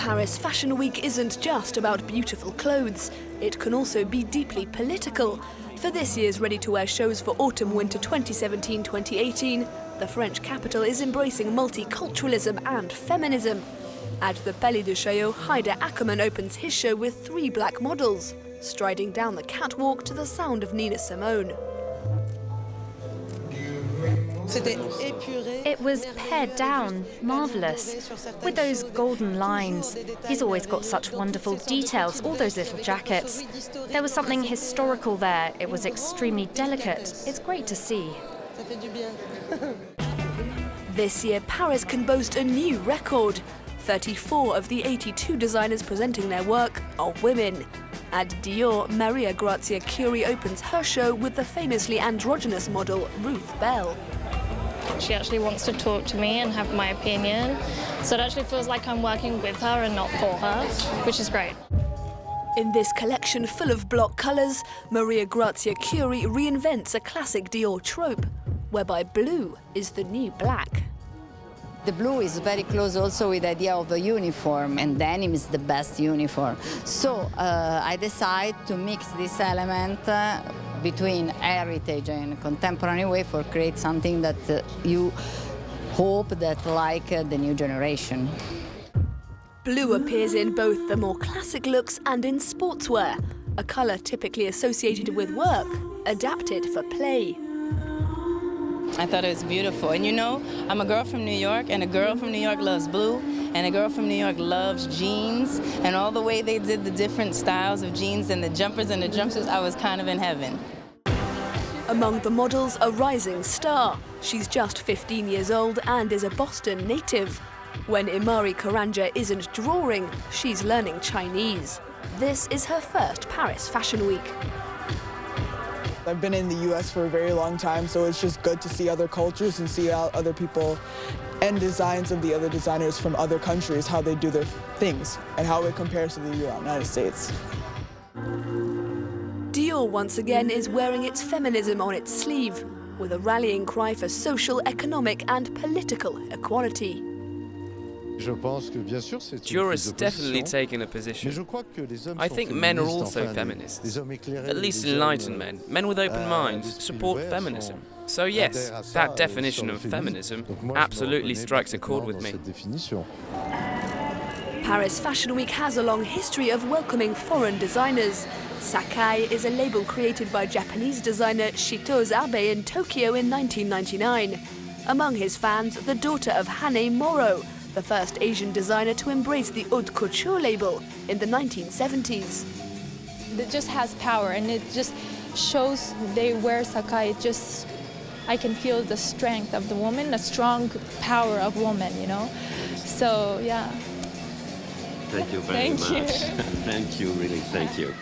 Paris Fashion Week isn't just about beautiful clothes. It can also be deeply political. For this year's ready-to-wear shows for autumn-winter 2017-2018, the French capital is embracing multiculturalism and feminism. At the Palais de Chaillot, Haider Ackermann opens his show with 3 black models, striding down the catwalk to the sound of Nina Simone. It was pared down, marvellous, with those golden lines. He's always got such wonderful details, all those little jackets. There was something historical there. It was extremely delicate. It's great to see. This year, Paris can boast a new record. 34 of the 82 designers presenting their work are women. At Dior, Maria Grazia Chiuri opens her show with the famously androgynous model Ruth Bell. She actually wants to talk to me and have my opinion, so it actually feels like I'm working with her and not for her, which is great. In this collection full of block colours, Maria Grazia Chiuri reinvents a classic Dior trope, whereby blue is the new black. The blue is very close also with the idea of a uniform, and denim is the best uniform. So I decided to mix this element between heritage and contemporary way for create something that you hope that like the new generation. Blue appears in both the more classic looks and in sportswear, a colour typically associated with work, adapted for play. I thought it was beautiful. And you know, I'm a girl from New York, and a girl from New York loves blue, and a girl from New York loves jeans, and all the way they did the different styles of jeans and the jumpers and the jumpsuits, I was kind of in heaven. Among the models, a rising star. She's just 15 years old and is a Boston native. When Imari Karanja isn't drawing, she's learning Chinese. This is her first Paris Fashion Week. I've been in the US for a very long time, so it's just good to see other cultures and see how other people and designs of the other designers from other countries, how they do their things and how it compares to the United States. Dior once again is wearing its feminism on its sleeve, with a rallying cry for social, economic and political equality. Dior has definitely taken a position. I think men are also feminists. At least enlightened men, men with open minds, support feminism. So yes, that definition of feminism absolutely strikes a chord with me. Paris Fashion Week has a long history of welcoming foreign designers. Sacai is a label created by Japanese designer Shito's Abe in Tokyo in 1999. Among his fans, the daughter of Hane Moro, the first Asian designer to embrace the haute couture label in the 1970s. It just has power, and it just shows they wear Sacai. I can feel the strength of the woman, the strong power of woman, you know? So, yeah. Thank you very much. Thank you. Thank you, really, thank you.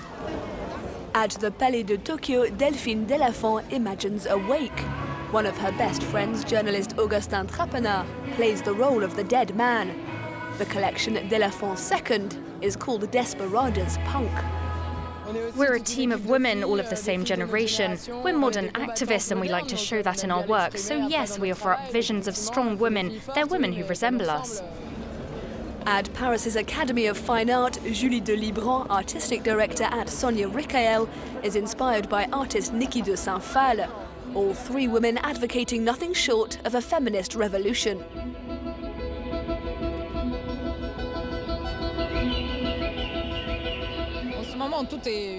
At the Palais de Tokyo, Delphine Delafon imagines a wake. One of her best friends, journalist Augustin Trapenard, plays the role of the dead man. The collection Delafon Second is called Desperadas Punk. We're a team of women, all of the same generation. We're modern activists and we like to show that in our work. So yes, we offer up visions of strong women. They're women who resemble us. At Paris's Academy of Fine Art, Julie de Libran, artistic director at Sonia Rykiel, is inspired by artist Niki de Saint-Phal. All 3 women advocating nothing short of a feminist revolution.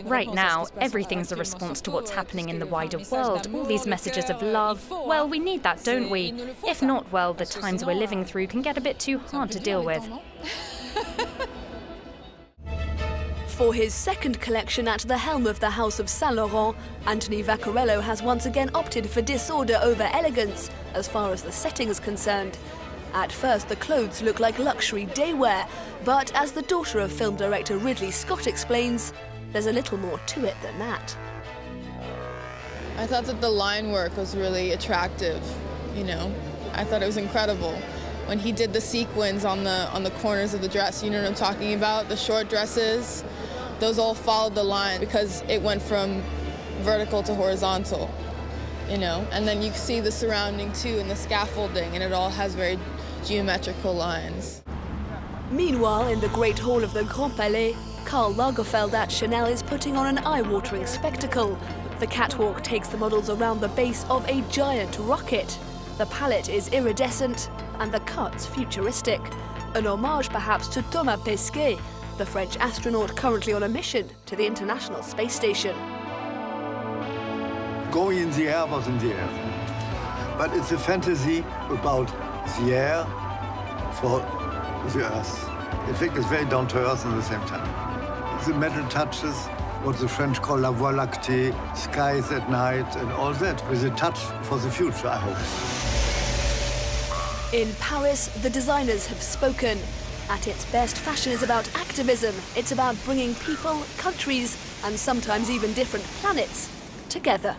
Right now, everything's a response to what's happening in the wider world. All these messages of love. Well, we need that, don't we? If not, well, the times we're living through can get a bit too hard to deal with. For his second collection at the helm of the House of Saint Laurent, Anthony Vaccarello has once again opted for disorder over elegance, as far as the setting is concerned. At first, the clothes look like luxury daywear, but as the daughter of film director Ridley Scott explains, there's a little more to it than that. I thought that the line work was really attractive, you know. I thought it was incredible. When he did the sequins on the corners of the dress, you know what I'm talking about? The short dresses, those all followed the line because it went from vertical to horizontal, you know? And then you see the surrounding too and the scaffolding, and it all has very geometrical lines. Meanwhile, in the Great Hall of the Grand Palais, Karl Lagerfeld at Chanel is putting on an eye-watering spectacle. The catwalk takes the models around the base of a giant rocket. The palette is iridescent and the cuts futuristic. An homage perhaps to Thomas Pesquet, the French astronaut currently on a mission to the International Space Station. Going in the air was in the air. But it's a fantasy about the air for the Earth. I think it's very down to earth at the same time. The metal touches, what the French call la voie lactée, skies at night, and all that, with a touch for the future, I hope. In Paris, the designers have spoken. At its best, fashion is about activism. It's about bringing people, countries, and sometimes even different planets together.